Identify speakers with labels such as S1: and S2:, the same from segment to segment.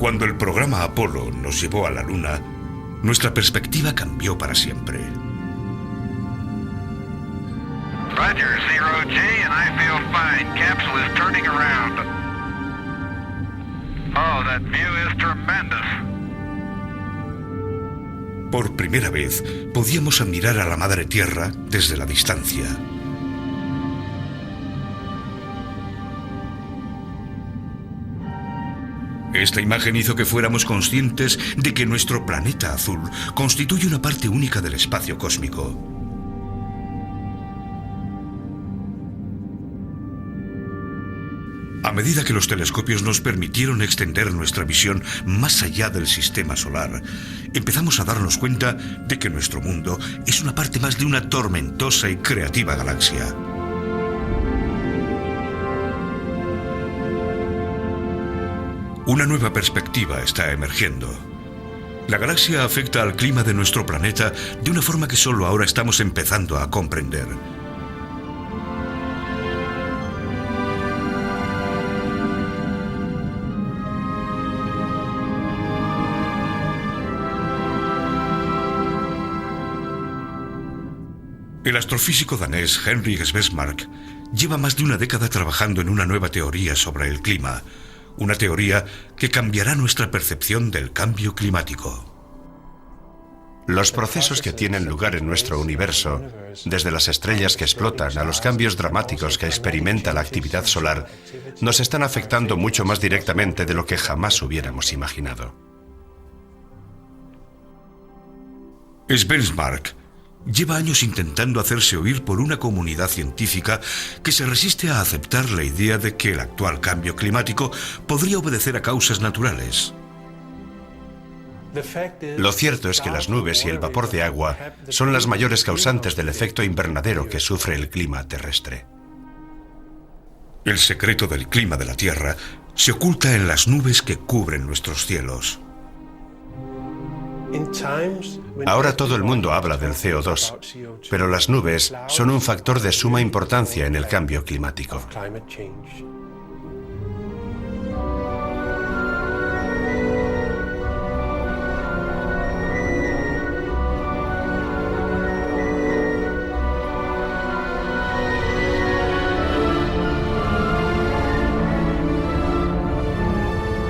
S1: Cuando el programa Apolo nos llevó a la Luna, nuestra perspectiva cambió para siempre.
S2: Roger, Zero G, and I feel fine. Capsule is turning around. Oh, that view is tremendous.
S1: Por primera vez, podíamos admirar a la Madre Tierra desde la distancia. Esta imagen hizo que fuéramos conscientes de que nuestro planeta azul constituye una parte única del espacio cósmico. A medida que los telescopios nos permitieron extender nuestra visión más allá del sistema solar, empezamos a darnos cuenta de que nuestro mundo es una parte más de una tormentosa y creativa galaxia. Una nueva perspectiva está emergiendo. La galaxia afecta al clima de nuestro planeta de una forma que solo ahora estamos empezando a comprender. El astrofísico danés Henrik Svesmark lleva más de una década trabajando en una nueva teoría sobre el clima. Una teoría que cambiará nuestra percepción del cambio climático.
S3: Los procesos que tienen lugar en nuestro universo, desde las estrellas que explotan a los cambios dramáticos que experimenta la actividad solar, nos están afectando mucho más directamente de lo que jamás hubiéramos imaginado.
S1: Svesmark lleva años intentando hacerse oír por una comunidad científica que se resiste a aceptar la idea de que el actual cambio climático podría obedecer a causas naturales.
S3: Lo cierto es que las nubes y el vapor de agua son las mayores causantes del efecto invernadero que sufre el clima terrestre.
S1: El secreto del clima de la Tierra se oculta en las nubes que cubren nuestros cielos.
S3: Ahora todo el mundo habla del CO2, pero las nubes son un factor de suma importancia en el cambio climático.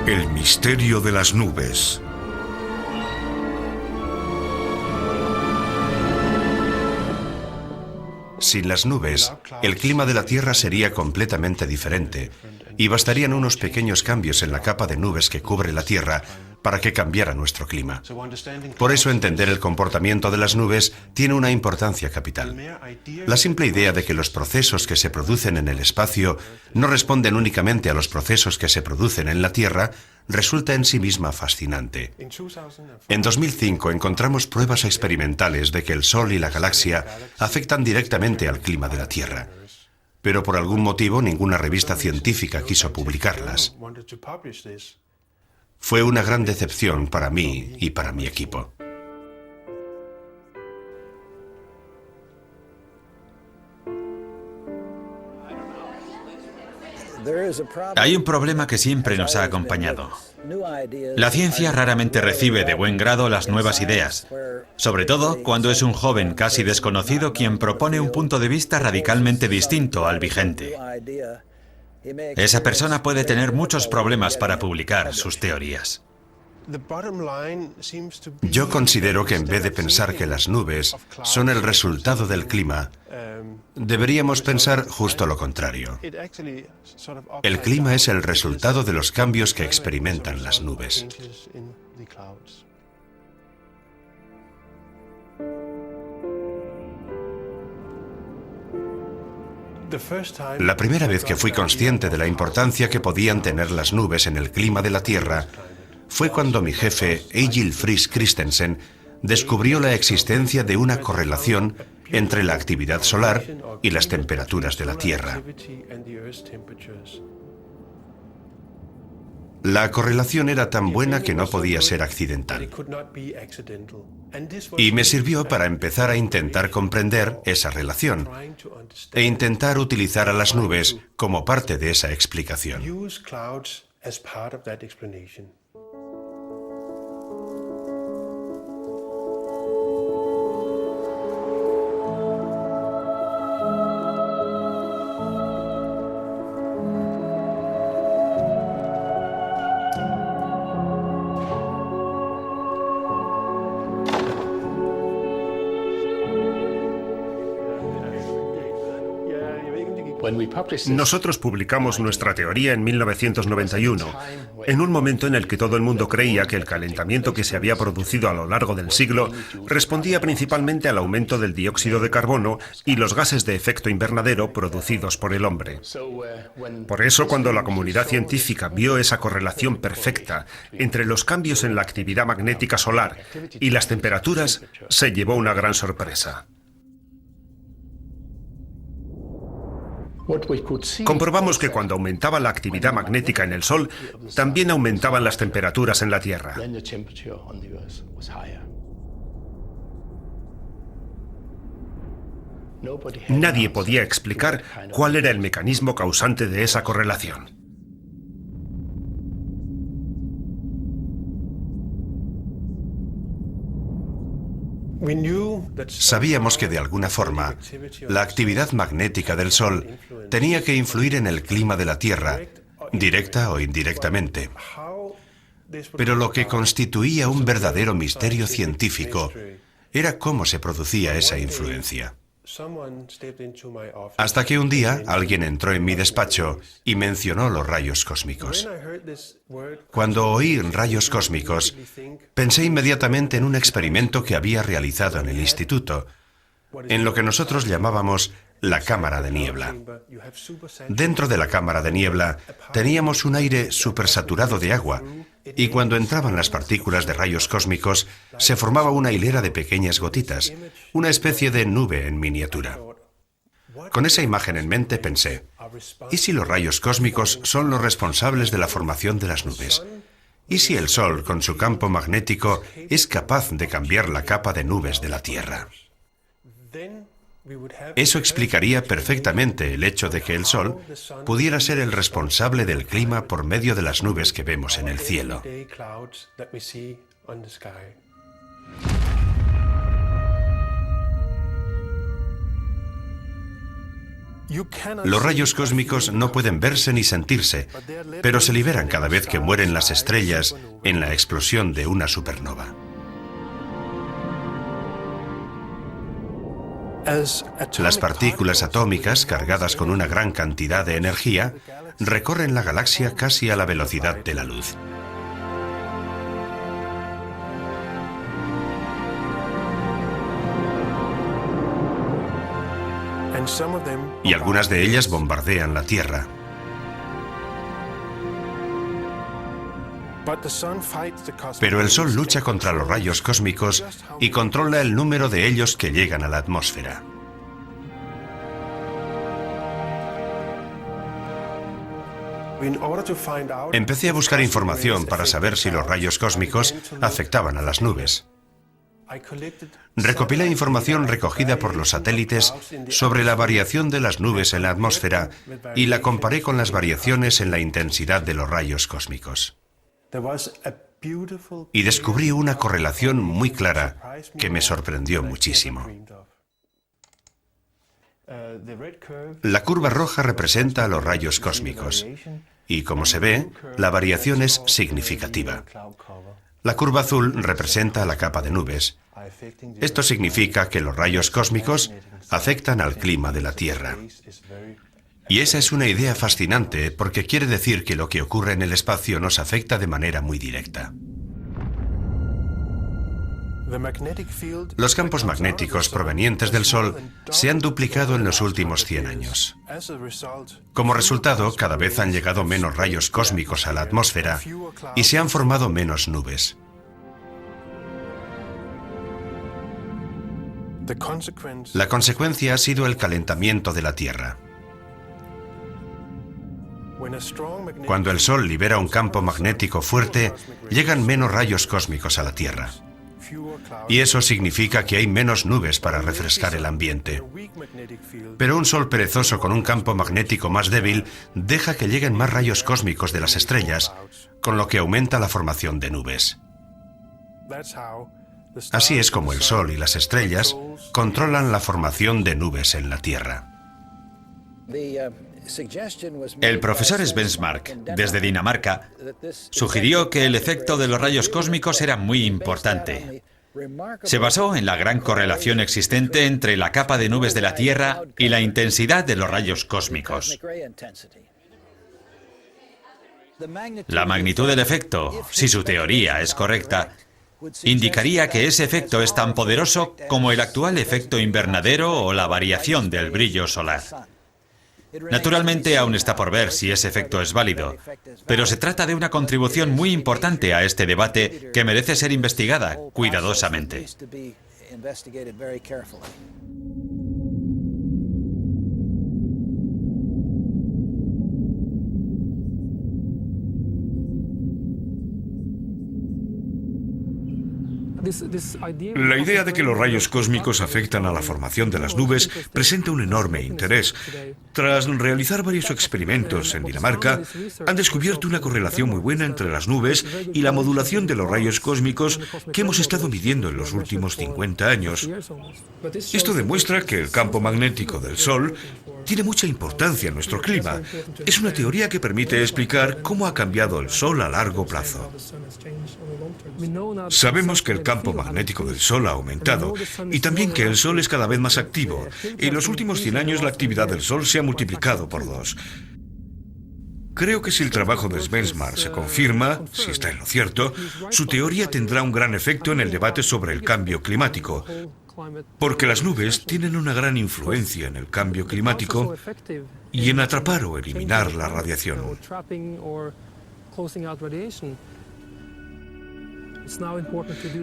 S1: El misterio de las nubes.
S3: Sin las nubes, el clima de la Tierra sería completamente diferente y bastarían unos pequeños cambios en la capa de nubes que cubre la Tierra para que cambiara nuestro clima. Por eso entender el comportamiento de las nubes tiene una importancia capital. La simple idea de que los procesos que se producen en el espacio no responden únicamente a los procesos que se producen en la Tierra resulta en sí misma fascinante. En 2005 encontramos pruebas experimentales de que el Sol y la galaxia afectan directamente al clima de la Tierra, pero por algún motivo ninguna revista científica quiso publicarlas. Fue una gran decepción para mí y para mi equipo.
S4: Hay un problema que siempre nos ha acompañado. La ciencia raramente recibe de buen grado las nuevas ideas, sobre todo cuando es un joven casi desconocido quien propone un punto de vista radicalmente distinto al vigente. Esa persona puede tener muchos problemas para publicar sus teorías.
S3: Yo considero que en vez de pensar que las nubes son el resultado del clima, deberíamos pensar justo lo contrario. El clima es el resultado de los cambios que experimentan las nubes. La primera vez que fui consciente de la importancia que podían tener las nubes en el clima de la Tierra fue cuando mi jefe, Egil Friis Christensen, descubrió la existencia de una correlación entre la actividad solar y las temperaturas de la Tierra. La correlación era tan buena que no podía ser accidental. Y me sirvió para empezar a intentar comprender esa relación e intentar utilizar a las nubes como parte de esa explicación.
S5: Nosotros publicamos nuestra teoría en 1991, en un momento en el que todo el mundo creía que el calentamiento que se había producido a lo largo del siglo respondía principalmente al aumento del dióxido de carbono y los gases de efecto invernadero producidos por el hombre. Por eso, cuando la comunidad científica vio esa correlación perfecta entre los cambios en la actividad magnética solar y las temperaturas, se llevó una gran sorpresa. Comprobamos que cuando aumentaba la actividad magnética en el Sol, también aumentaban las temperaturas en la Tierra. Nadie podía explicar cuál era el mecanismo causante de esa correlación.
S3: Sabíamos que de alguna forma la actividad magnética del Sol tenía que influir en el clima de la Tierra, directa o indirectamente. Pero lo que constituía un verdadero misterio científico era cómo se producía esa influencia. Hasta que un día alguien entró en mi despacho y mencionó los rayos cósmicos. Cuando oí rayos cósmicos, pensé inmediatamente en un experimento que había realizado en el instituto, en lo que nosotros llamábamos la cámara de niebla. Dentro de la cámara de niebla teníamos un aire supersaturado de agua, y cuando entraban las partículas de rayos cósmicos, se formaba una hilera de pequeñas gotitas, una especie de nube en miniatura. Con esa imagen en mente pensé, ¿y si los rayos cósmicos son los responsables de la formación de las nubes? ¿Y si el Sol, con su campo magnético, es capaz de cambiar la capa de nubes de la Tierra? Eso explicaría perfectamente el hecho de que el Sol pudiera ser el responsable del clima por medio de las nubes que vemos en el cielo. Los rayos cósmicos no pueden verse ni sentirse, pero se liberan cada vez que mueren las estrellas en la explosión de una supernova. Las partículas atómicas, cargadas con una gran cantidad de energía, recorren la galaxia casi a la velocidad de la luz. Y algunas de ellas bombardean la Tierra. Pero el Sol lucha contra los rayos cósmicos y controla el número de ellos que llegan a la atmósfera. Empecé a buscar información para saber si los rayos cósmicos afectaban a las nubes. Recopilé información recogida por los satélites sobre la variación de las nubes en la atmósfera y la comparé con las variaciones en la intensidad de los rayos cósmicos. Y descubrí una correlación muy clara que me sorprendió muchísimo. La curva roja representa a los rayos cósmicos y, como se ve, la variación es significativa. La curva azul representa la capa de nubes. Esto significa que los rayos cósmicos afectan al clima de la Tierra. Y esa es una idea fascinante porque quiere decir que lo que ocurre en el espacio nos afecta de manera muy directa. Los campos magnéticos provenientes del Sol se han duplicado en los últimos 100 años. Como resultado, cada vez han llegado menos rayos cósmicos a la atmósfera y se han formado menos nubes. La consecuencia ha sido el calentamiento de la Tierra. Cuando el Sol libera un campo magnético fuerte, llegan menos rayos cósmicos a la Tierra. Y eso significa que hay menos nubes para refrescar el ambiente. Pero un Sol perezoso con un campo magnético más débil deja que lleguen más rayos cósmicos de las estrellas, con lo que aumenta la formación de nubes. Así es como el Sol y las estrellas controlan la formación de nubes en la Tierra.
S4: El profesor Svensmark, desde Dinamarca, sugirió que el efecto de los rayos cósmicos era muy importante Se basó en la gran correlación existente entre la capa de nubes de la Tierra y la intensidad de los rayos cósmicos. La magnitud del efecto, si su teoría es correcta, indicaría que ese efecto es tan poderoso como el actual efecto invernadero o la variación del brillo solar. Naturalmente, aún está por ver si ese efecto es válido, pero se trata de una contribución muy importante a este debate que merece ser investigada cuidadosamente.
S1: La idea de que los rayos cósmicos afectan a la formación de las nubes presenta un enorme interés. Tras realizar varios experimentos en Dinamarca, han descubierto una correlación muy buena entre las nubes y la modulación de los rayos cósmicos que hemos estado midiendo en los últimos 50 años. Esto demuestra que el campo magnético del Sol tiene mucha importancia en nuestro clima. Es una teoría que permite explicar cómo ha cambiado el Sol a largo plazo. Sabemos que el campo magnético del Sol ha aumentado y también que el Sol es cada vez más activo. En los últimos 100 años la actividad del Sol se ha multiplicado por 2. Creo que si el trabajo de Svensmar se confirma, si está en lo cierto, su teoría tendrá un gran efecto en el debate sobre el cambio climático, porque las nubes tienen una gran influencia en el cambio climático y en atrapar o eliminar la radiación.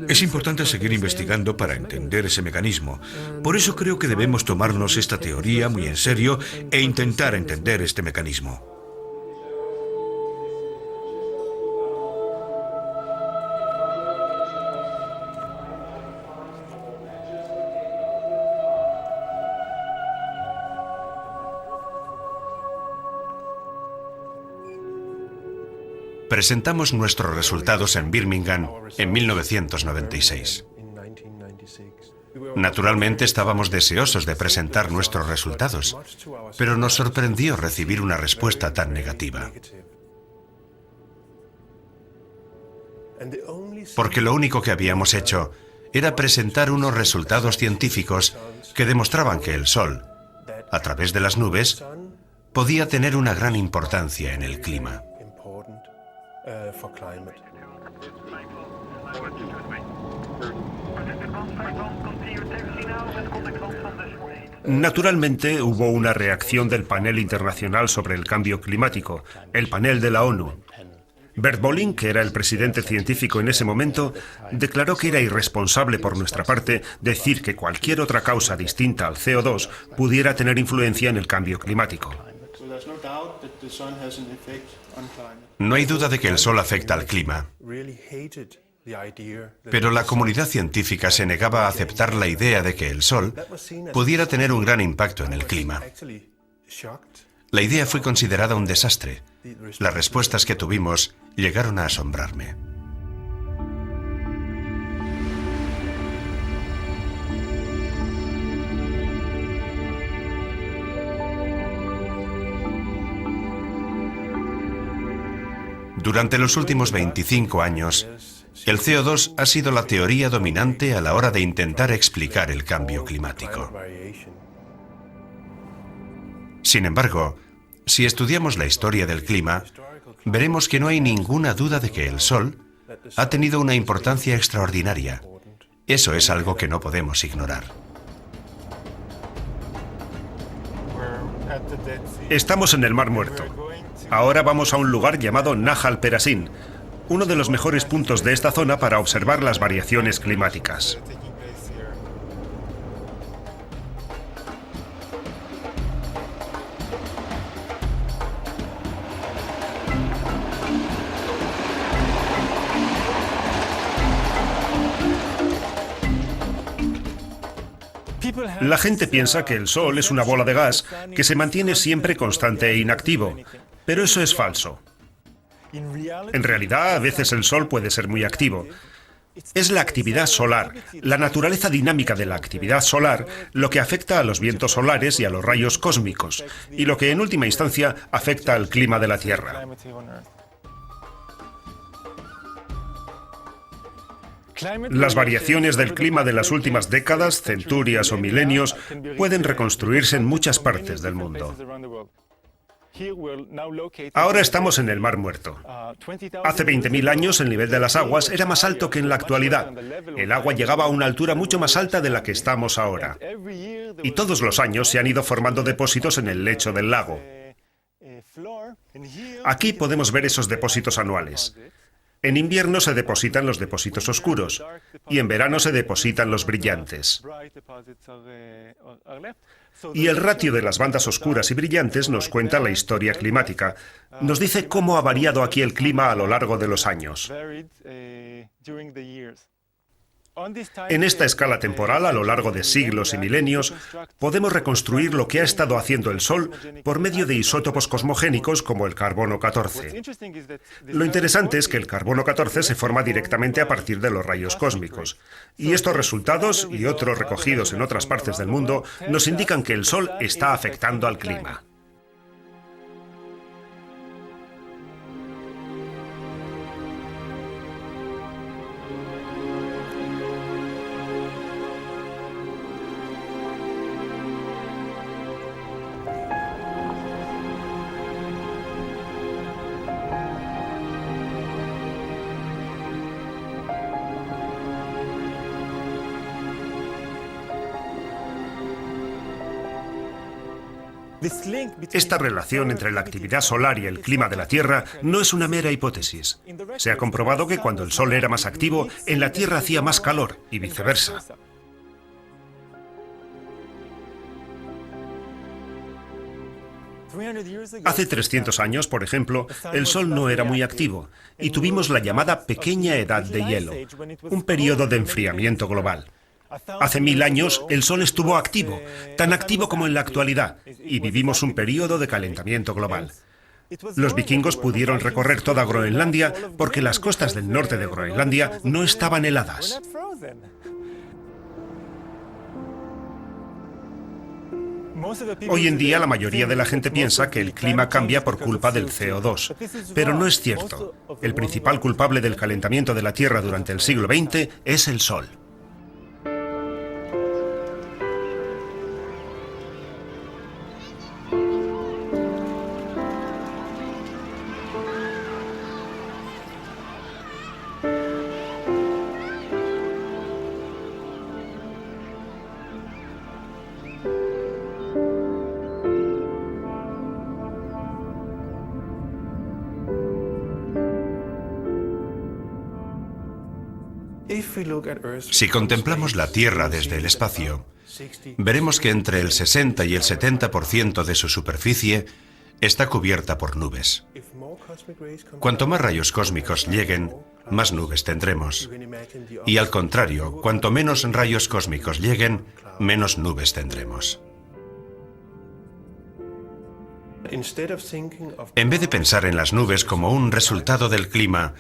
S1: Es importante seguir investigando para entender ese mecanismo. Por eso creo que debemos tomarnos esta teoría muy en serio e intentar entender este mecanismo.
S3: Presentamos nuestros resultados en Birmingham en 1996. Naturalmente estábamos deseosos de presentar nuestros resultados, pero nos sorprendió recibir una respuesta tan negativa. Porque lo único que habíamos hecho era presentar unos resultados científicos que demostraban que el Sol, a través de las nubes, podía tener una gran importancia en el clima.
S5: Naturalmente hubo una reacción del panel internacional sobre el cambio climático, el panel de la ONU. Bert Bolin, que era el presidente científico en ese momento, declaró que era irresponsable por nuestra parte decir que cualquier otra causa distinta al CO2 pudiera tener influencia en el cambio climático.
S3: No hay duda de que el Sol afecta al clima, pero la comunidad científica se negaba a aceptar la idea de que el Sol pudiera tener un gran impacto en el clima. La idea fue considerada un desastre. Las respuestas que tuvimos llegaron a asombrarme. Durante los últimos 25 años, el CO2 ha sido la teoría dominante a la hora de intentar explicar el cambio climático. Sin embargo, si estudiamos la historia del clima, veremos que no hay ninguna duda de que el Sol ha tenido una importancia extraordinaria. Eso es algo que no podemos ignorar.
S5: Estamos en el Mar Muerto. Ahora vamos a un lugar llamado Nahal Perasin, uno de los mejores puntos de esta zona para observar las variaciones climáticas. La gente piensa que el Sol es una bola de gas que se mantiene siempre constante e inactivo, pero eso es falso. En realidad, a veces el Sol puede ser muy activo. Es la actividad solar, la naturaleza dinámica de la actividad solar, lo que afecta a los vientos solares y a los rayos cósmicos, y lo que en última instancia afecta al clima de la Tierra. Las variaciones del clima de las últimas décadas, centurias o milenios pueden reconstruirse en muchas partes del mundo. Ahora estamos en el Mar Muerto. Hace 20.000 años el nivel de las aguas era más alto que en la actualidad. El agua llegaba a una altura mucho más alta de la que estamos ahora. Y todos los años se han ido formando depósitos en el lecho del lago. Aquí podemos ver esos depósitos anuales. En invierno se depositan los depósitos oscuros y en verano se depositan los brillantes. Y el ratio de las bandas oscuras y brillantes nos cuenta la historia climática. Nos dice cómo ha variado aquí el clima a lo largo de los años. En esta escala temporal, a lo largo de siglos y milenios, podemos reconstruir lo que ha estado haciendo el Sol por medio de isótopos cosmogénicos como el carbono 14. Lo interesante es que el carbono 14 se forma directamente a partir de los rayos cósmicos. Y estos resultados, y otros recogidos en otras partes del mundo, nos indican que el Sol está afectando al clima. Esta relación entre la actividad solar y el clima de la Tierra no es una mera hipótesis. Se ha comprobado que cuando el Sol era más activo, en la Tierra hacía más calor y viceversa. Hace 300 años, por ejemplo, el Sol no era muy activo y tuvimos la llamada Pequeña Edad de Hielo, un periodo de enfriamiento global. Hace 1000 años el Sol estuvo activo, tan activo como en la actualidad, y vivimos un periodo de calentamiento global. Los vikingos pudieron recorrer toda Groenlandia porque las costas del norte de Groenlandia no estaban heladas. Hoy en día la mayoría de la gente piensa que el clima cambia por culpa del CO2, pero no es cierto. El principal culpable del calentamiento de la Tierra durante el siglo XX es el Sol.
S3: Si contemplamos la Tierra desde el espacio, veremos que entre el 60 y el 70% de su superficie está cubierta por nubes. Cuanto más rayos cósmicos lleguen, más nubes tendremos. Y al contrario, cuanto menos rayos cósmicos lleguen, menos nubes tendremos. En vez de pensar en las nubes como un resultado del clima,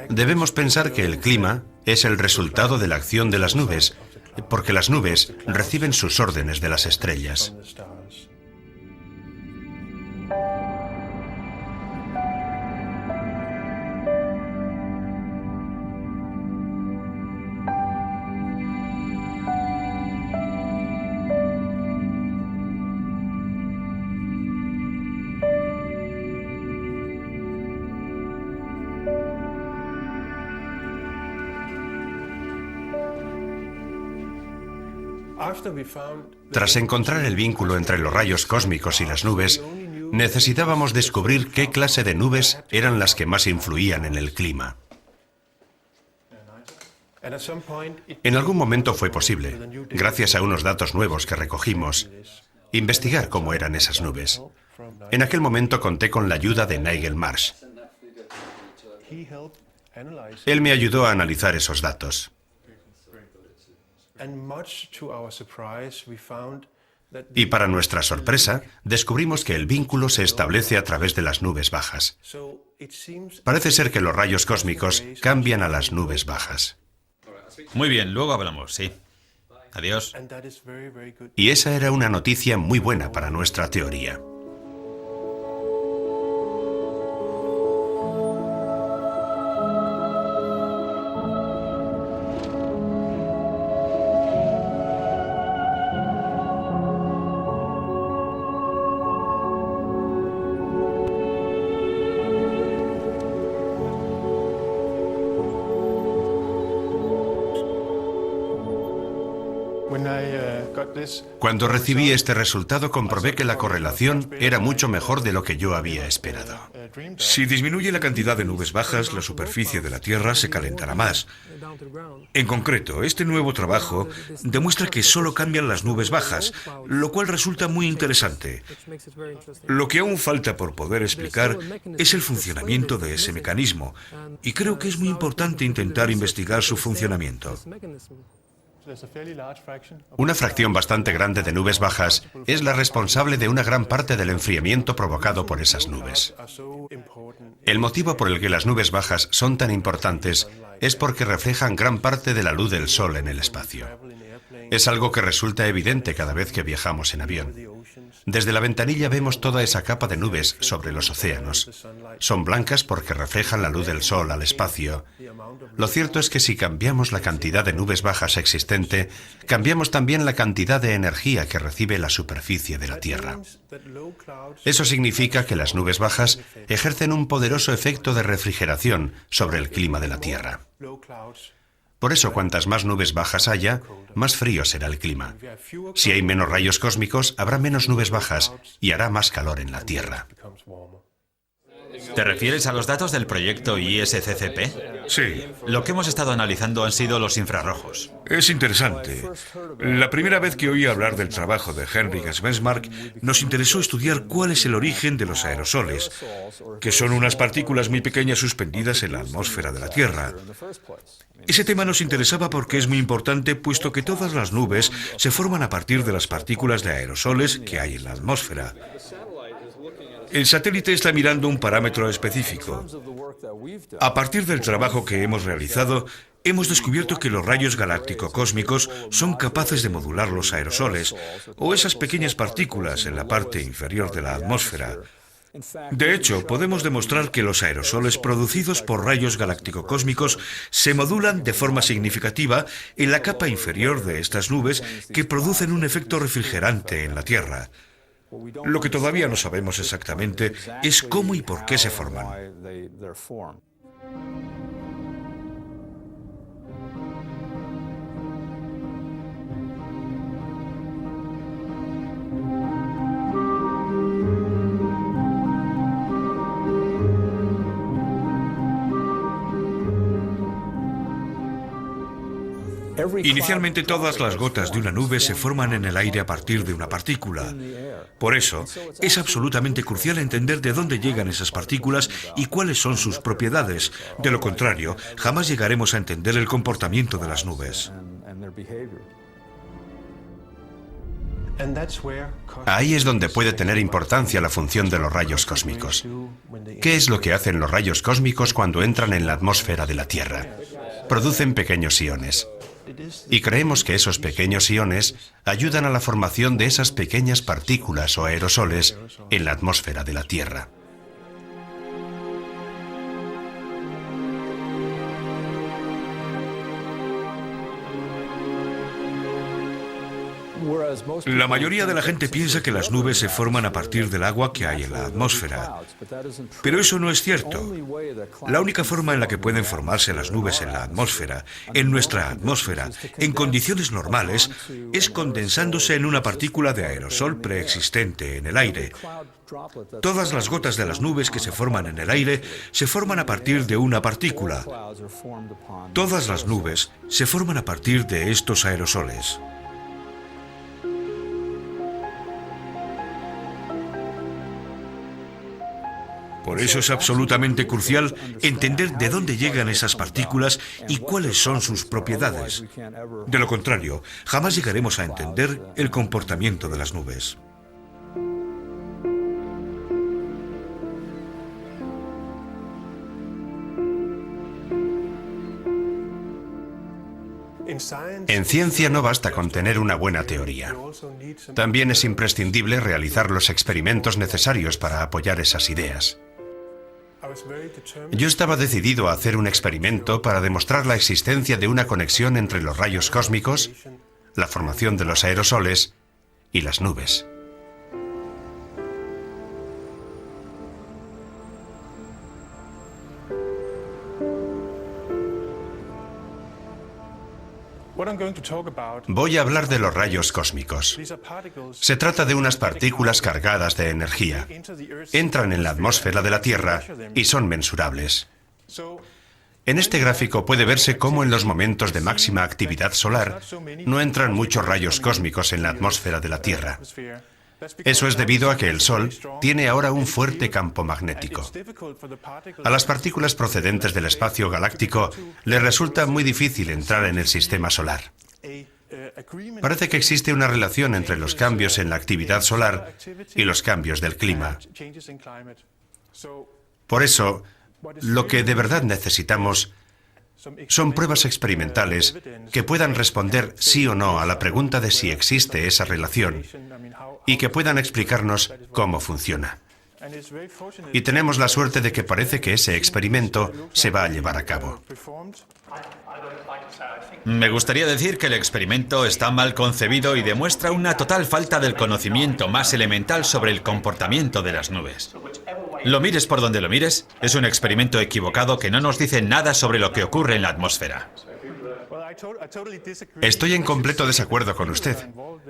S3: debemos pensar que el clima es el resultado de la acción de las nubes, porque las nubes reciben sus órdenes de las estrellas. Tras encontrar el vínculo entre los rayos cósmicos y las nubes, necesitábamos descubrir qué clase de nubes eran las que más influían en el clima. En algún momento fue posible, gracias a unos datos nuevos que recogimos, investigar cómo eran esas nubes. En aquel momento conté con la ayuda de Nigel Marsh. Él me ayudó a analizar esos datos. Y para nuestra sorpresa, descubrimos que el vínculo se establece a través de las nubes bajas. Parece ser que los rayos cósmicos cambian a las nubes bajas.
S4: Muy bien, luego hablamos, sí. Adiós.
S3: Y esa era una noticia muy buena para nuestra teoría. Cuando recibí este resultado comprobé que la correlación era mucho mejor de lo que yo había esperado.
S1: Si disminuye la cantidad de nubes bajas, la superficie de la Tierra se calentará más. En concreto, este nuevo trabajo demuestra que solo cambian las nubes bajas, lo cual resulta muy interesante. Lo que aún falta por poder explicar es el funcionamiento de ese mecanismo, y creo que es muy importante intentar investigar su funcionamiento.
S3: Una fracción bastante grande de nubes bajas es la responsable de una gran parte del enfriamiento provocado por esas nubes. El motivo por el que las nubes bajas son tan importantes es porque reflejan gran parte de la luz del sol en el espacio. Es algo que resulta evidente cada vez que viajamos en avión. Desde la ventanilla vemos toda esa capa de nubes sobre los océanos. Son blancas porque reflejan la luz del sol al espacio. Lo cierto es que si cambiamos la cantidad de nubes bajas existente, cambiamos también la cantidad de energía que recibe la superficie de la Tierra. Eso significa que las nubes bajas ejercen un poderoso efecto de refrigeración sobre el clima de la Tierra. Por eso, cuantas más nubes bajas haya, más frío será el clima. Si hay menos rayos cósmicos, habrá menos nubes bajas y hará más calor en la Tierra.
S4: ¿Te refieres a los datos del proyecto ISCCP?
S1: Sí,
S4: Lo que hemos estado analizando han sido los infrarrojos.
S1: es interesante. La primera vez que oí hablar del trabajo de Henrik Svensmark, nos interesó estudiar cuál es el origen de los aerosoles, que son unas partículas muy pequeñas suspendidas en la atmósfera de la Tierra. Ese tema nos interesaba porque es muy importante, puesto que todas las nubes se forman a partir de las partículas de aerosoles que hay en la atmósfera. El satélite está mirando un parámetro específico. A partir del trabajo que hemos realizado, hemos descubierto que los rayos galáctico-cósmicos son capaces de modular los aerosoles, o esas pequeñas partículas en la parte inferior de la atmósfera. De hecho, podemos demostrar que los aerosoles producidos por rayos galáctico-cósmicos se modulan de forma significativa en la capa inferior de estas nubes que producen un efecto refrigerante en la Tierra. Lo que todavía no sabemos exactamente es cómo y por qué se forman. Inicialmente todas las gotas de una nube se forman en el aire a partir de una partícula. Por eso, es absolutamente crucial entender de dónde llegan esas partículas y cuáles son sus propiedades. De lo contrario, jamás llegaremos a entender el comportamiento de las nubes.
S3: Ahí es donde puede tener importancia la función de los rayos cósmicos. ¿Qué es lo que hacen los rayos cósmicos cuando entran en la atmósfera de la Tierra? Producen pequeños iones. Y creemos que esos pequeños iones ayudan a la formación de esas pequeñas partículas o aerosoles en la atmósfera de la Tierra.
S1: La mayoría de la gente piensa que las nubes se forman a partir del agua que hay en la atmósfera. Pero eso no es cierto. La única forma en la que pueden formarse las nubes en la atmósfera, en nuestra atmósfera, en condiciones normales, es condensándose en una partícula de aerosol preexistente en el aire. Todas las gotas de las nubes que se forman en el aire se forman a partir de una partícula. Todas las nubes se forman a partir de estos aerosoles. Por eso es absolutamente crucial entender de dónde llegan esas partículas y cuáles son sus propiedades. De lo contrario, jamás llegaremos a entender el comportamiento de las nubes.
S3: En ciencia no basta con tener una buena teoría. También es imprescindible realizar los experimentos necesarios para apoyar esas ideas. Yo estaba decidido a hacer un experimento para demostrar la existencia de una conexión entre los rayos cósmicos, la formación de los aerosoles y las nubes. Voy a hablar de los rayos cósmicos. Se trata de unas partículas cargadas de energía. Entran en la atmósfera de la Tierra y son mensurables. En este gráfico puede verse cómo en los momentos de máxima actividad solar no entran muchos rayos cósmicos en la atmósfera de la Tierra. Eso es debido a que el Sol tiene ahora un fuerte campo magnético. A las partículas procedentes del espacio galáctico les resulta muy difícil entrar en el sistema solar. Parece que existe una relación entre los cambios en la actividad solar y los cambios del clima. Por eso, lo que de verdad necesitamos son pruebas experimentales que puedan responder sí o no a la pregunta de si existe esa relación y que puedan explicarnos cómo funciona. Y tenemos la suerte de que parece que ese experimento se va a llevar a cabo.
S4: Me gustaría decir que el experimento está mal concebido y demuestra una total falta del conocimiento más elemental sobre el comportamiento de las nubes. Lo mires por donde lo mires, es un experimento equivocado que no nos dice nada sobre lo que ocurre en la atmósfera.
S3: Estoy en completo desacuerdo con usted,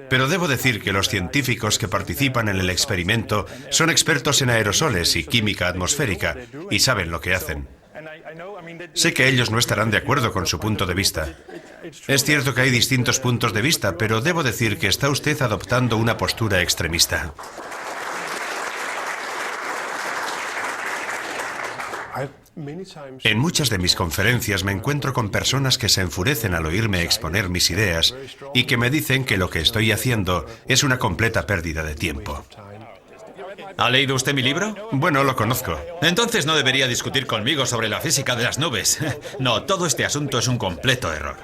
S3: pero debo decir que los científicos que participan en el experimento son expertos en aerosoles y química atmosférica y saben lo que hacen. Sé que ellos no estarán de acuerdo con su punto de vista. Es cierto que hay distintos puntos de vista, pero debo decir que está usted adoptando una postura extremista. En muchas de mis conferencias me encuentro con personas que se enfurecen al oírme exponer mis ideas y que me dicen que lo que estoy haciendo es una completa pérdida de tiempo.
S4: ¿Ha leído usted mi libro?
S3: Bueno, lo conozco.
S4: Entonces no debería discutir conmigo sobre la física de las nubes. No, todo este asunto es un completo error.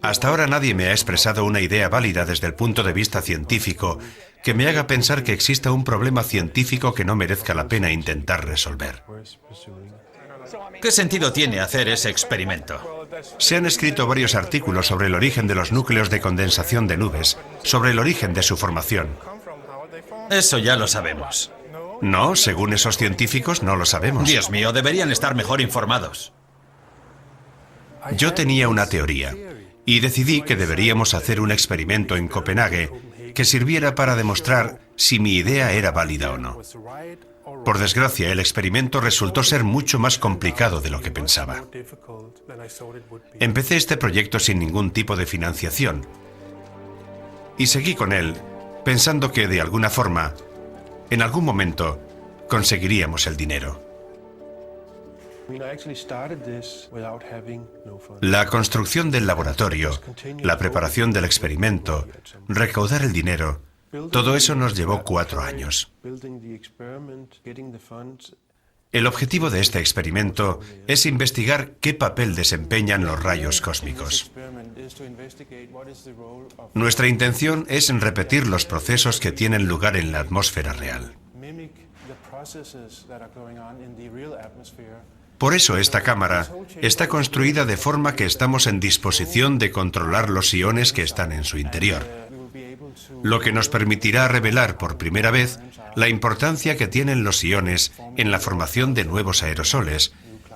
S3: Hasta ahora nadie me ha expresado una idea válida desde el punto de vista científico que me haga pensar que exista un problema científico que no merezca la pena intentar resolver.
S4: ¿Qué sentido tiene hacer ese experimento?
S3: Se han escrito varios artículos sobre el origen de los núcleos de condensación de nubes, sobre el origen de su formación.
S4: Eso ya lo sabemos.
S3: No, según esos científicos no lo sabemos.
S4: Dios mío, deberían estar mejor informados.
S3: Yo tenía una teoría y decidí que deberíamos hacer un experimento en Copenhague que sirviera para demostrar si mi idea era válida o no. Por desgracia, el experimento resultó ser mucho más complicado de lo que pensaba. Empecé este proyecto sin ningún tipo de financiación y seguí con él pensando que, de alguna forma, en algún momento, conseguiríamos el dinero. La construcción del laboratorio, la preparación del experimento, recaudar el dinero, todo eso nos llevó 4 años. El objetivo de este experimento es investigar qué papel desempeñan los rayos cósmicos. Nuestra intención es repetir los procesos que tienen lugar en la atmósfera real. Por eso esta cámara está construida de forma que estamos en disposición de controlar los iones que están en su interior, lo que nos permitirá revelar por primera vez la importancia que tienen los iones en la formación de nuevos aerosoles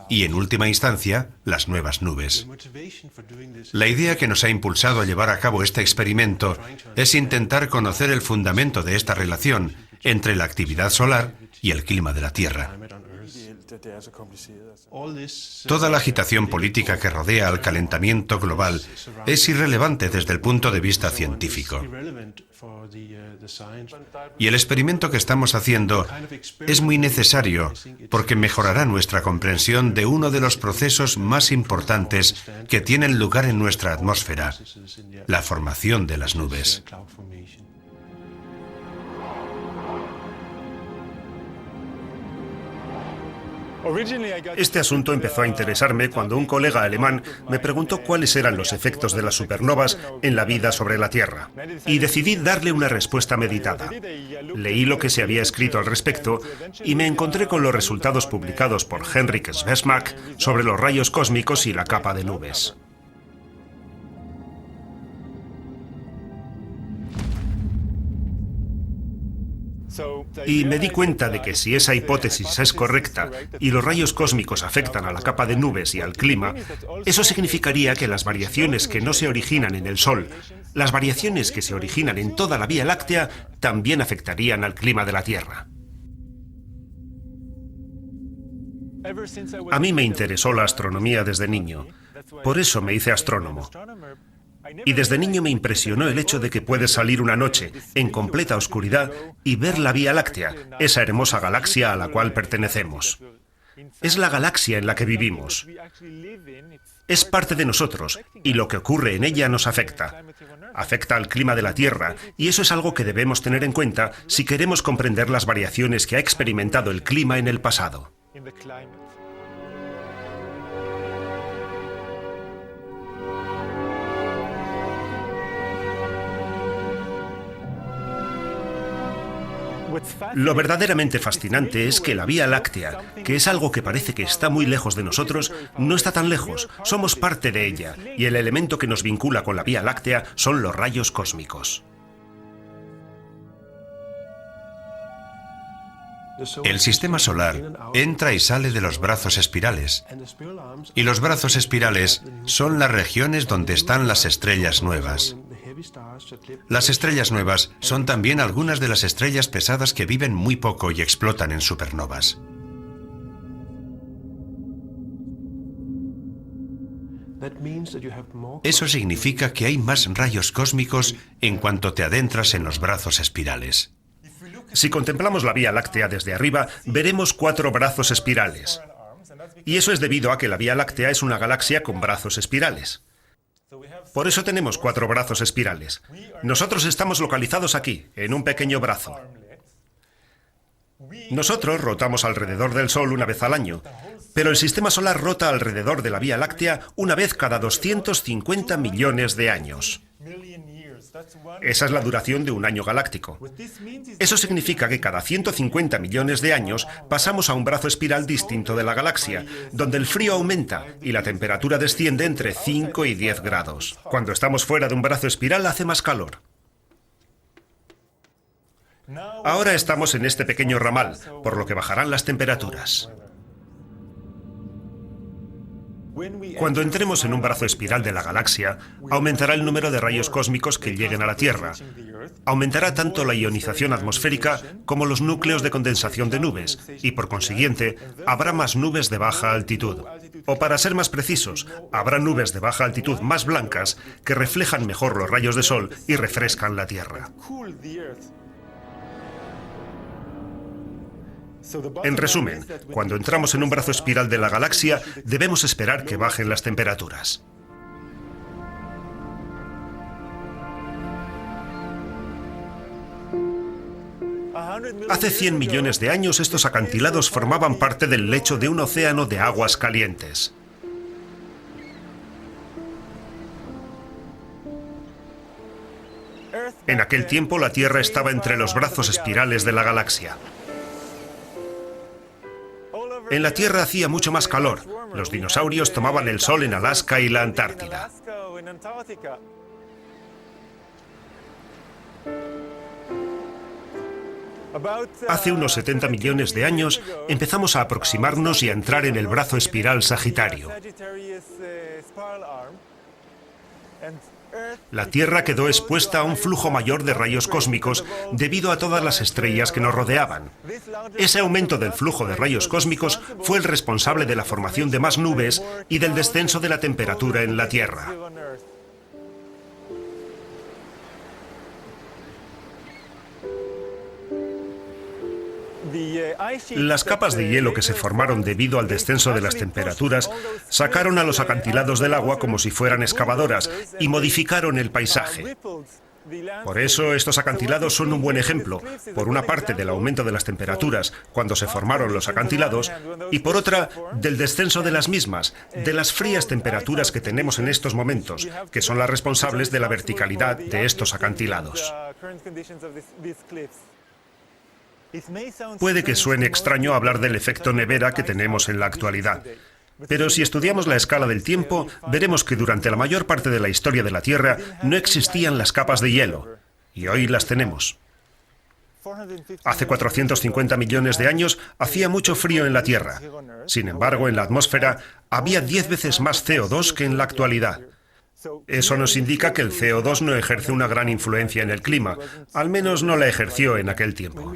S3: y, en última instancia, las nuevas nubes. La idea que nos ha impulsado a llevar a cabo este experimento es intentar conocer el fundamento de esta relación entre la actividad solar y el clima de la Tierra. Toda la agitación política que rodea al calentamiento global es irrelevante desde el punto de vista científico. Y el experimento que estamos haciendo es muy necesario porque mejorará nuestra comprensión de uno de los procesos más importantes que tienen lugar en nuestra atmósfera, la formación de las nubes.
S5: Este asunto empezó a interesarme cuando un colega alemán me preguntó cuáles eran los efectos de las supernovas en la vida sobre la Tierra, y decidí darle una respuesta meditada. Leí lo que se había escrito al respecto y me encontré con los resultados publicados por Henrik Svesmak sobre los rayos cósmicos y la capa de nubes. Y me di cuenta de que si esa hipótesis es correcta y los rayos cósmicos afectan a la capa de nubes y al clima, eso significaría que las variaciones que no se originan en el Sol, las variaciones que se originan en toda la Vía Láctea, también afectarían al clima de la Tierra. A mí me interesó la astronomía desde niño. Por eso me hice astrónomo. Y desde niño me impresionó el hecho de que puedes salir una noche en completa oscuridad y ver la Vía Láctea, esa hermosa galaxia a la cual pertenecemos. Es la galaxia en la que vivimos. Es parte de nosotros y lo que ocurre en ella nos afecta. Afecta al clima de la Tierra y eso es algo que debemos tener en cuenta si queremos comprender las variaciones que ha experimentado el clima en el pasado. Lo verdaderamente fascinante es que la Vía Láctea, que es algo que parece que está muy lejos de nosotros, no está tan lejos, somos parte de ella, y el elemento que nos vincula con la Vía Láctea son los rayos cósmicos.
S3: El sistema solar entra y sale de los brazos espirales, y los brazos espirales son las regiones donde están las estrellas nuevas. Las estrellas nuevas son también algunas de las estrellas pesadas que viven muy poco y explotan en supernovas. Eso significa que hay más rayos cósmicos en cuanto te adentras en los brazos espirales.
S5: Si contemplamos la Vía Láctea desde arriba, veremos 4 brazos espirales. Y eso es debido a que la Vía Láctea es una galaxia con brazos espirales. Por eso tenemos 4 brazos espirales. Nosotros estamos localizados aquí, en un pequeño brazo. Nosotros rotamos alrededor del Sol una vez al año, pero el sistema solar rota alrededor de la Vía Láctea una vez cada 250 millones de años. Esa es la duración de un año galáctico. Eso significa que cada 150 millones de años pasamos a un brazo espiral distinto de la galaxia, donde el frío aumenta y la temperatura desciende entre 5 y 10 grados. Cuando estamos fuera de un brazo espiral hace más calor. Ahora estamos en este pequeño ramal, por lo que bajarán las temperaturas. Cuando entremos en un brazo espiral de la galaxia, aumentará el número de rayos cósmicos que lleguen a la Tierra. Aumentará tanto la ionización atmosférica como los núcleos de condensación de nubes, y por consiguiente, habrá más nubes de baja altitud. O para ser más precisos, habrá nubes de baja altitud más blancas que reflejan mejor los rayos de sol y refrescan la Tierra. En resumen, cuando entramos en un brazo espiral de la galaxia, debemos esperar que bajen las temperaturas. Hace 100 millones de años, estos acantilados formaban parte del lecho de un océano de aguas calientes. En aquel tiempo, la Tierra estaba entre los brazos espirales de la galaxia. En la Tierra hacía mucho más calor. Los dinosaurios tomaban el sol en Alaska y la Antártida. Hace unos 70 millones de años empezamos a aproximarnos y a entrar en el brazo espiral Sagitario. La Tierra quedó expuesta a un flujo mayor de rayos cósmicos debido a todas las estrellas que nos rodeaban. Ese aumento del flujo de rayos cósmicos fue el responsable de la formación de más nubes y del descenso de la temperatura en la Tierra. Las capas de hielo que se formaron debido al descenso de las temperaturas sacaron a los acantilados del agua como si fueran excavadoras y modificaron el paisaje. Por eso estos acantilados son un buen ejemplo, por una parte del aumento de las temperaturas cuando se formaron los acantilados y por otra del descenso de las mismas, de las frías temperaturas que tenemos en estos momentos, que son las responsables de la verticalidad de estos acantilados. Puede que suene extraño hablar del efecto nevera que tenemos en la actualidad, pero si estudiamos la escala del tiempo, veremos que durante la mayor parte de la historia de la Tierra no existían las capas de hielo, y hoy las tenemos. Hace 450 millones de años hacía mucho frío en la Tierra. Sin embargo, en la atmósfera había 10 veces más CO2 que en la actualidad. Eso nos indica que el CO2 no ejerce una gran influencia en el clima, al menos no la ejerció en aquel tiempo.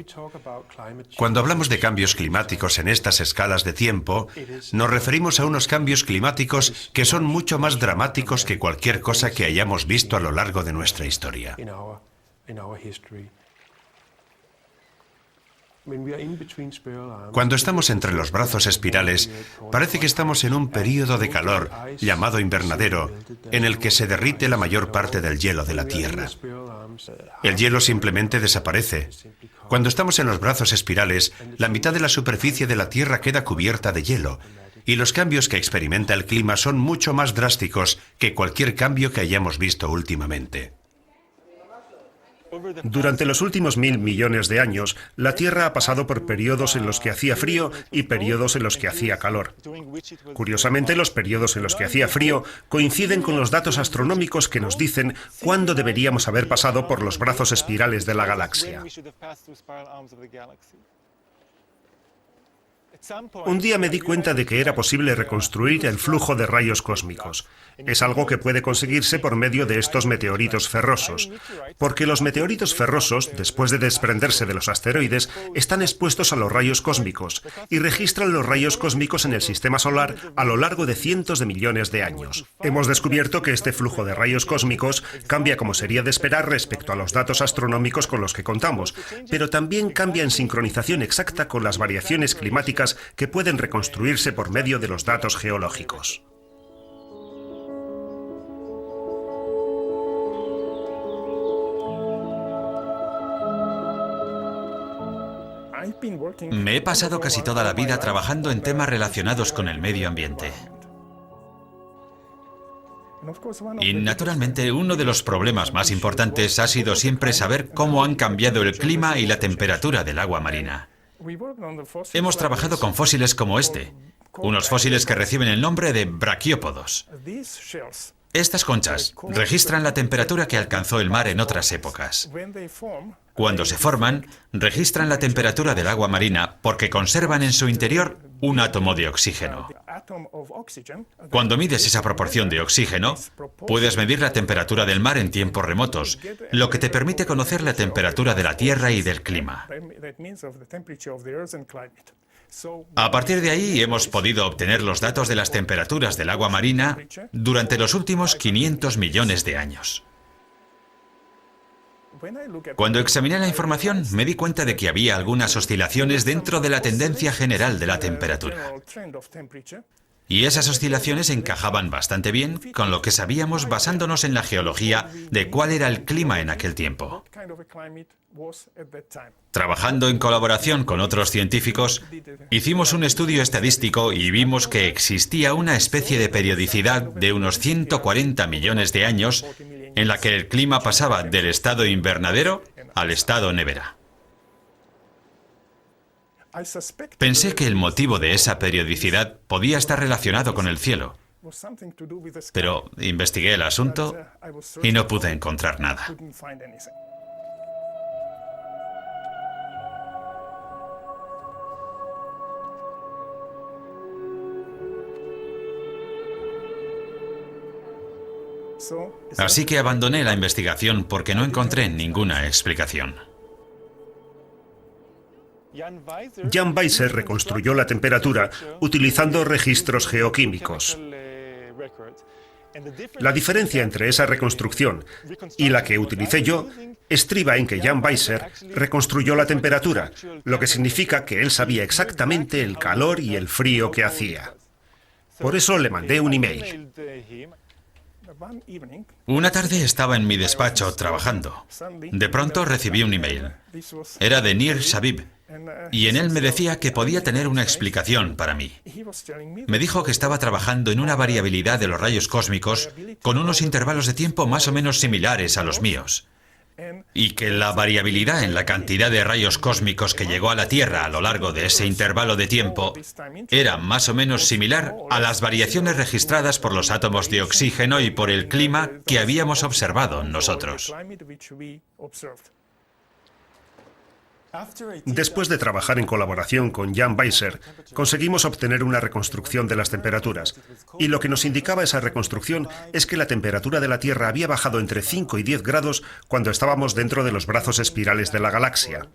S3: Cuando hablamos de cambios climáticos en estas escalas de tiempo, nos referimos a unos cambios climáticos que son mucho más dramáticos que cualquier cosa que hayamos visto a lo largo de nuestra historia. Cuando estamos entre los brazos espirales, parece que estamos en un período de calor, llamado invernadero, en el que se derrite la mayor parte del hielo de la Tierra. El hielo simplemente desaparece. Cuando estamos en los brazos espirales, la mitad de la superficie de la Tierra queda cubierta de hielo, y los cambios que experimenta el clima son mucho más drásticos que cualquier cambio que hayamos visto últimamente.
S5: Durante los últimos 1000 millones de años, la Tierra ha pasado por periodos en los que hacía frío y periodos en los que hacía calor. Curiosamente, los periodos en los que hacía frío coinciden con los datos astronómicos que nos dicen cuándo deberíamos haber pasado por los brazos espirales de la galaxia. Un día me di cuenta de que era posible reconstruir el flujo de rayos cósmicos. Es algo que puede conseguirse por medio de estos meteoritos ferrosos, porque los meteoritos ferrosos, después de desprenderse de los asteroides, están expuestos a los rayos cósmicos y registran los rayos cósmicos en el sistema solar a lo largo de cientos de millones de años. Hemos descubierto que este flujo de rayos cósmicos cambia como sería de esperar respecto a los datos astronómicos con los que contamos, pero también cambia en sincronización exacta con las variaciones climáticas que pueden reconstruirse por medio de los datos geológicos.
S4: Me he pasado casi toda la vida trabajando en temas relacionados con el medio ambiente. Y naturalmente uno de los problemas más importantes ha sido siempre saber cómo han cambiado el clima y la temperatura del agua marina. Hemos trabajado con fósiles como este, unos fósiles que reciben el nombre de braquiópodos. Estas conchas registran la temperatura que alcanzó el mar en otras épocas. Cuando se forman, registran la temperatura del agua marina porque conservan en su interior un átomo de oxígeno. Cuando mides esa proporción de oxígeno, puedes medir la temperatura del mar en tiempos remotos, lo que te permite conocer la temperatura de la Tierra y del clima. A partir de ahí hemos podido obtener los datos de las temperaturas del agua marina durante los últimos 500 millones de años. Cuando examiné la información, me di cuenta de que había algunas oscilaciones dentro de la tendencia general de la temperatura. Y esas oscilaciones encajaban bastante bien con lo que sabíamos basándonos en la geología de cuál era el clima en aquel tiempo. Trabajando en colaboración con otros científicos, hicimos un estudio estadístico y vimos que existía una especie de periodicidad de unos 140 millones de años en la que el clima pasaba del estado invernadero al estado nevera. Pensé que el motivo de esa periodicidad podía estar relacionado con el cielo, pero investigué el asunto y no pude encontrar nada. Así que abandoné la investigación porque no encontré ninguna explicación.
S5: Jan Weiser reconstruyó la temperatura utilizando registros geoquímicos. La diferencia entre esa reconstrucción y la que utilicé yo estriba en que Jan Weiser reconstruyó la temperatura, lo que significa que él sabía exactamente el calor y el frío que hacía. Por eso le mandé un email.
S4: Una tarde estaba en mi despacho trabajando. De pronto recibí un email. Era de Nir Shabib, y en él me decía que podía tener una explicación para mí. Me dijo que estaba trabajando en una variabilidad de los rayos cósmicos con unos intervalos de tiempo más o menos similares a los míos, y que la variabilidad en la cantidad de rayos cósmicos que llegó a la Tierra a lo largo de ese intervalo de tiempo era más o menos similar a las variaciones registradas por los átomos de oxígeno y por el clima que habíamos observado nosotros.
S5: Después de trabajar en colaboración con Jan Weiser, conseguimos obtener una reconstrucción de las temperaturas. Y lo que nos indicaba esa reconstrucción es que la temperatura de la Tierra había bajado entre 5 y 10 grados cuando estábamos dentro de los brazos espirales de la galaxia.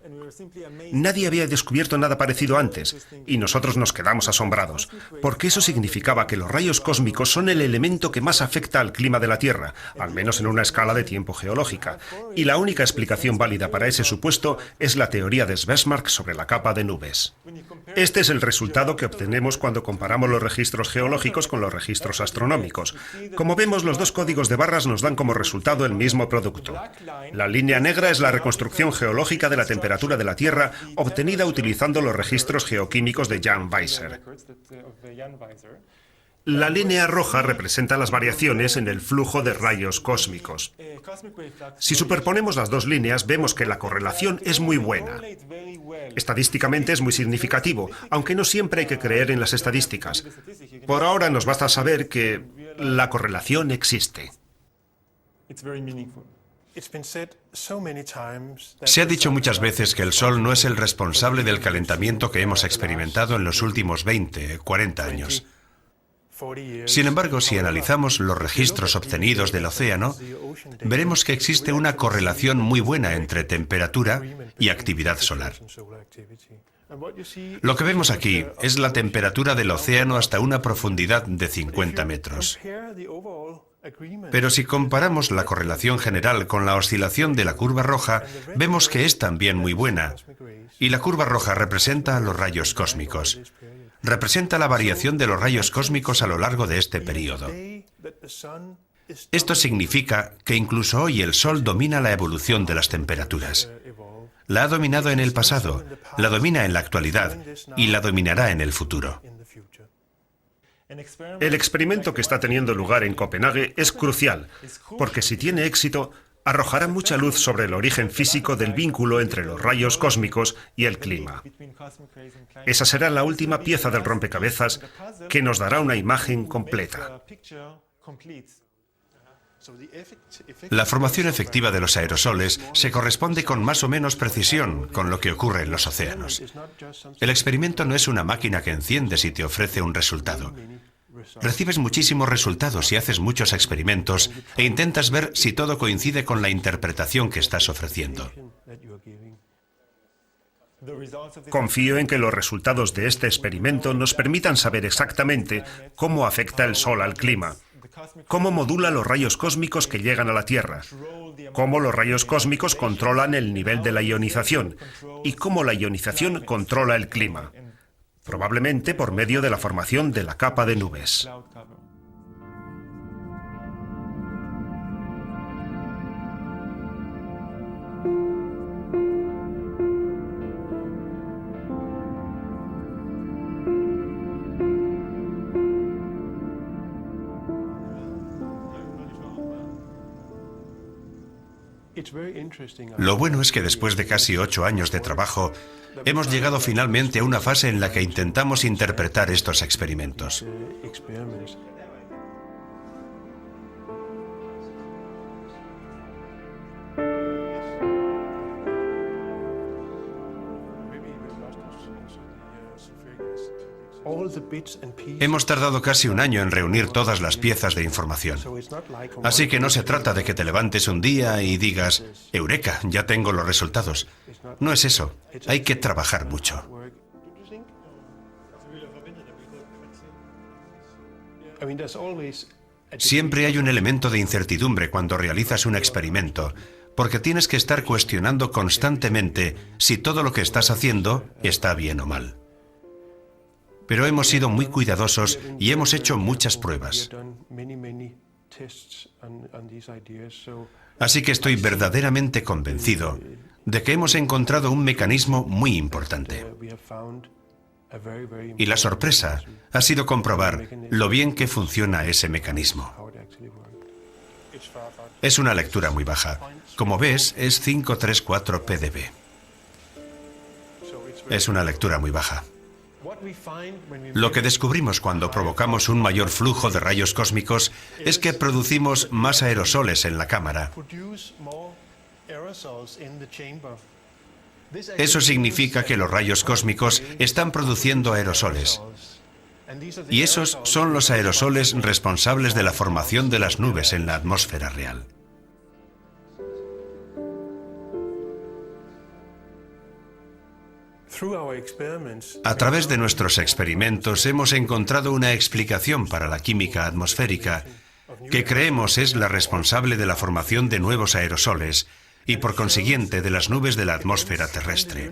S5: Nadie había descubierto nada parecido antes, y nosotros nos quedamos asombrados, porque eso significaba que los rayos cósmicos son el elemento que más afecta al clima de la Tierra, al menos en una escala de tiempo geológica. Y la única explicación válida para ese supuesto es la teoría de Svesmark sobre la capa de nubes. Este es el resultado que obtenemos cuando comparamos los registros geológicos con los registros astronómicos. Como vemos, los dos códigos de barras nos dan como resultado el mismo producto. La línea negra es la reconstrucción geológica de la temperatura de la Tierra obtenida utilizando los registros geoquímicos de Jan Weiser. La línea roja representa las variaciones en el flujo de rayos cósmicos. Si superponemos las dos líneas, vemos que la correlación es muy buena. Estadísticamente es muy significativo, aunque no siempre hay que creer en las estadísticas. Por ahora nos basta saber que la correlación existe.
S3: Se ha dicho muchas veces que el Sol no es el responsable del calentamiento que hemos experimentado en los últimos 20, 40 años. Sin embargo, si analizamos los registros obtenidos del océano, veremos que existe una correlación muy buena entre temperatura y actividad solar. Lo que vemos aquí es la temperatura del océano hasta una profundidad de 50 metros. Pero si comparamos la correlación general con la oscilación de la curva roja, vemos que es también muy buena. Y la curva roja representa a los rayos cósmicos. Representa la variación de los rayos cósmicos a lo largo de este periodo. Esto significa que incluso hoy el Sol domina la evolución de las temperaturas. La ha dominado en el pasado, la domina en la actualidad y la dominará en el futuro.
S5: El experimento que está teniendo lugar en Copenhague es crucial, porque si tiene éxito, arrojará mucha luz sobre el origen físico del vínculo entre los rayos cósmicos y el clima. Esa será la última pieza del rompecabezas que nos dará una imagen completa.
S3: La formación efectiva de los aerosoles se corresponde con más o menos precisión con lo que ocurre en los océanos. El experimento no es una máquina que enciendes y te ofrece un resultado. Recibes muchísimos resultados y haces muchos experimentos e intentas ver si todo coincide con la interpretación que estás ofreciendo.
S5: Confío en que los resultados de este experimento nos permitan saber exactamente cómo afecta el Sol al clima, cómo modula los rayos cósmicos que llegan a la Tierra, cómo los rayos cósmicos controlan el nivel de la ionización y cómo la ionización controla el clima, probablemente por medio de la formación de la capa de nubes.
S3: Lo bueno es que después de casi 8 años de trabajo, hemos llegado finalmente a una fase en la que intentamos interpretar estos experimentos. Hemos tardado casi un año en reunir todas las piezas de información. Así que no se trata de que te levantes un día y digas, ¡Eureka! Ya tengo los resultados. No es eso. Hay que trabajar mucho. Siempre hay un elemento de incertidumbre cuando realizas un experimento, porque tienes que estar cuestionando constantemente si todo lo que estás haciendo está bien o mal. Pero hemos sido muy cuidadosos y hemos hecho muchas pruebas. Así que estoy verdaderamente convencido de que hemos encontrado un mecanismo muy importante. Y la sorpresa ha sido comprobar lo bien que funciona ese mecanismo. Es una lectura muy baja. Como ves, es 534 pdb. Es una lectura muy baja. Lo que descubrimos cuando provocamos un mayor flujo de rayos cósmicos es que producimos más aerosoles en la cámara. Eso significa que los rayos cósmicos están produciendo aerosoles. Y esos son los aerosoles responsables de la formación de las nubes en la atmósfera real. A través de nuestros experimentos hemos encontrado una explicación para la química atmosférica que creemos es la responsable de la formación de nuevos aerosoles y por consiguiente de las nubes de la atmósfera terrestre.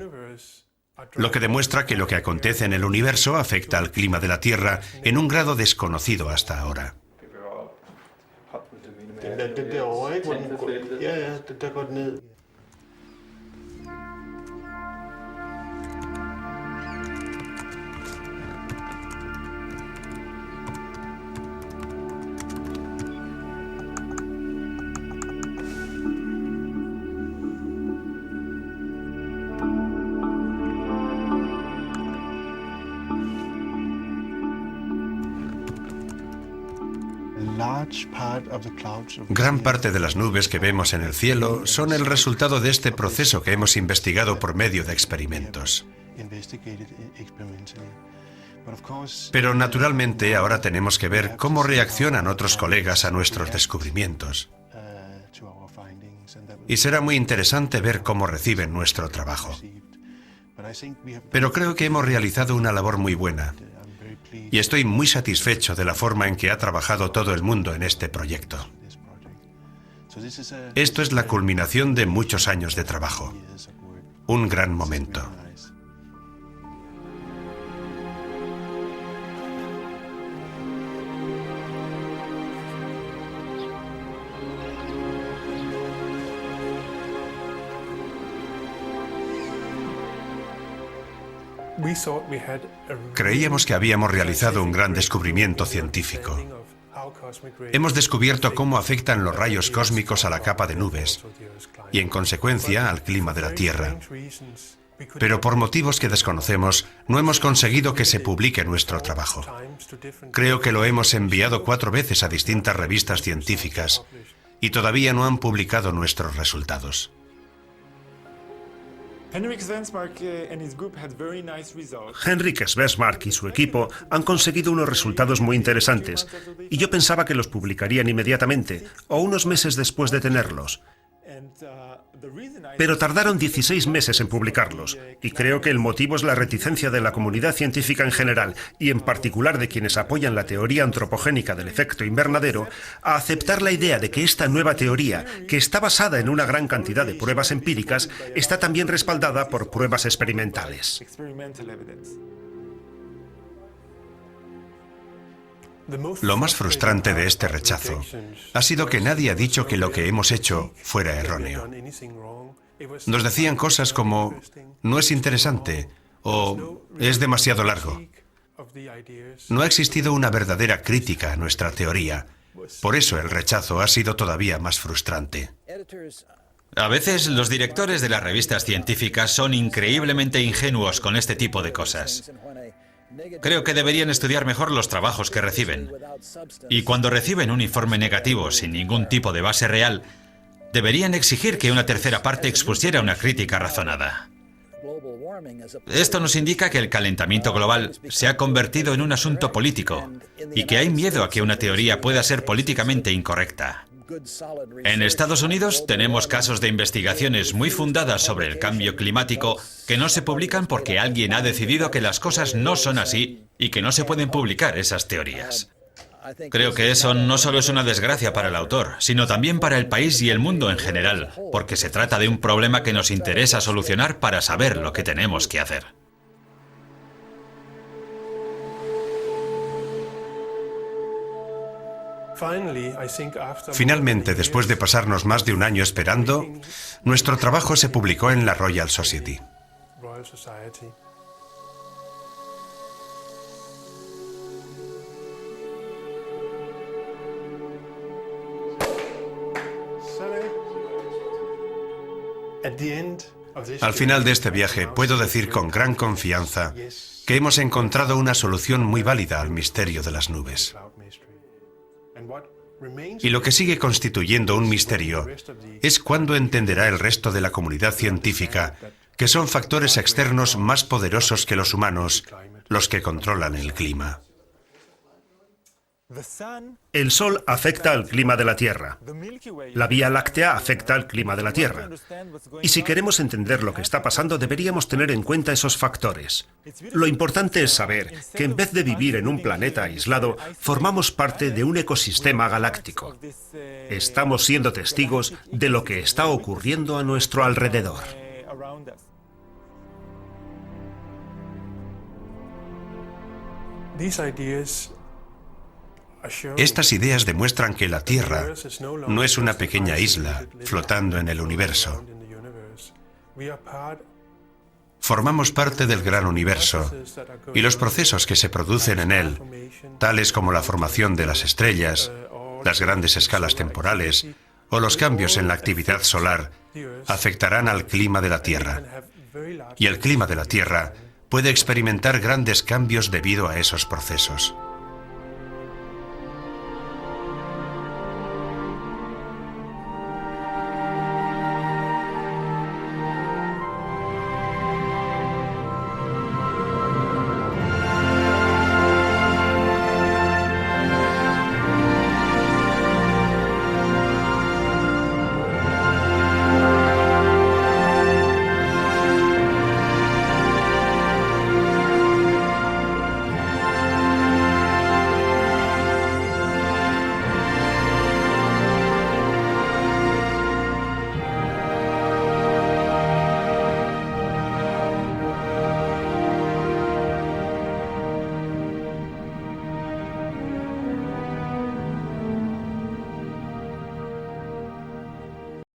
S3: Lo que demuestra que lo que acontece en el universo afecta al clima de la Tierra en un grado desconocido hasta ahora. Gran parte de las nubes que vemos en el cielo son el resultado de este proceso que hemos investigado por medio de experimentos. Pero naturalmente ahora tenemos que ver cómo reaccionan otros colegas a nuestros descubrimientos. Y será muy interesante ver cómo reciben nuestro trabajo. Pero creo que hemos realizado una labor muy buena. Y estoy muy satisfecho de la forma en que ha trabajado todo el mundo en este proyecto. Esto es la culminación de muchos años de trabajo. Un gran momento. Creíamos que habíamos realizado un gran descubrimiento científico. Hemos descubierto cómo afectan los rayos cósmicos a la capa de nubes y, en consecuencia, al clima de la Tierra. Pero por motivos que desconocemos, no hemos conseguido que se publique nuestro trabajo. Creo que lo hemos enviado 4 veces a distintas revistas científicas y todavía no han publicado nuestros resultados.
S5: Henrik Svensmark y su equipo han conseguido unos resultados muy interesantes, y yo pensaba que los publicarían inmediatamente, o unos meses después de tenerlos. Pero tardaron 16 meses en publicarlos, y creo que el motivo es la reticencia de la comunidad científica en general, y en particular de quienes apoyan la teoría antropogénica del efecto invernadero, a aceptar la idea de que esta nueva teoría, que está basada en una gran cantidad de pruebas empíricas, está también respaldada por pruebas experimentales.
S3: Lo más frustrante de este rechazo ha sido que nadie ha dicho que lo que hemos hecho fuera erróneo. Nos decían cosas como «no es interesante» o «es demasiado largo». No ha existido una verdadera crítica a nuestra teoría. Por eso el rechazo ha sido todavía más frustrante.
S4: A veces los directores de las revistas científicas son increíblemente ingenuos con este tipo de cosas. Creo que deberían estudiar mejor los trabajos que reciben. Y cuando reciben un informe negativo sin ningún tipo de base real, deberían exigir que una tercera parte expusiera una crítica razonada. Esto nos indica que el calentamiento global se ha convertido en un asunto político y que hay miedo a que una teoría pueda ser políticamente incorrecta. En Estados Unidos tenemos casos de investigaciones muy fundadas sobre el cambio climático que no se publican porque alguien ha decidido que las cosas no son así y que no se pueden publicar esas teorías. Creo que eso no solo es una desgracia para el autor, sino también para el país y el mundo en general, porque se trata de un problema que nos interesa solucionar para saber lo que tenemos que hacer.
S3: Finalmente, después de pasarnos más de un año esperando, nuestro trabajo se publicó en la Royal Society. Al final de este viaje puedo decir con gran confianza que hemos encontrado una solución muy válida al misterio de las nubes. Y lo que sigue constituyendo un misterio es cuándo entenderá el resto de la comunidad científica que son factores externos más poderosos que los humanos los que controlan el clima.
S5: El Sol afecta al clima de la Tierra. La Vía Láctea afecta al clima de la Tierra. Y si queremos entender lo que está pasando, deberíamos tener en cuenta esos factores. Lo importante es saber que en vez de vivir en un planeta aislado, formamos parte de un ecosistema galáctico. Estamos siendo testigos de lo que está ocurriendo a nuestro alrededor.
S3: Estas ideas demuestran que la Tierra no es una pequeña isla flotando en el universo. Formamos parte del gran universo y los procesos que se producen en él, tales como la formación de las estrellas, las grandes escalas temporales o los cambios en la actividad solar, afectarán al clima de la Tierra. Y el clima de la Tierra puede experimentar grandes cambios debido a esos procesos.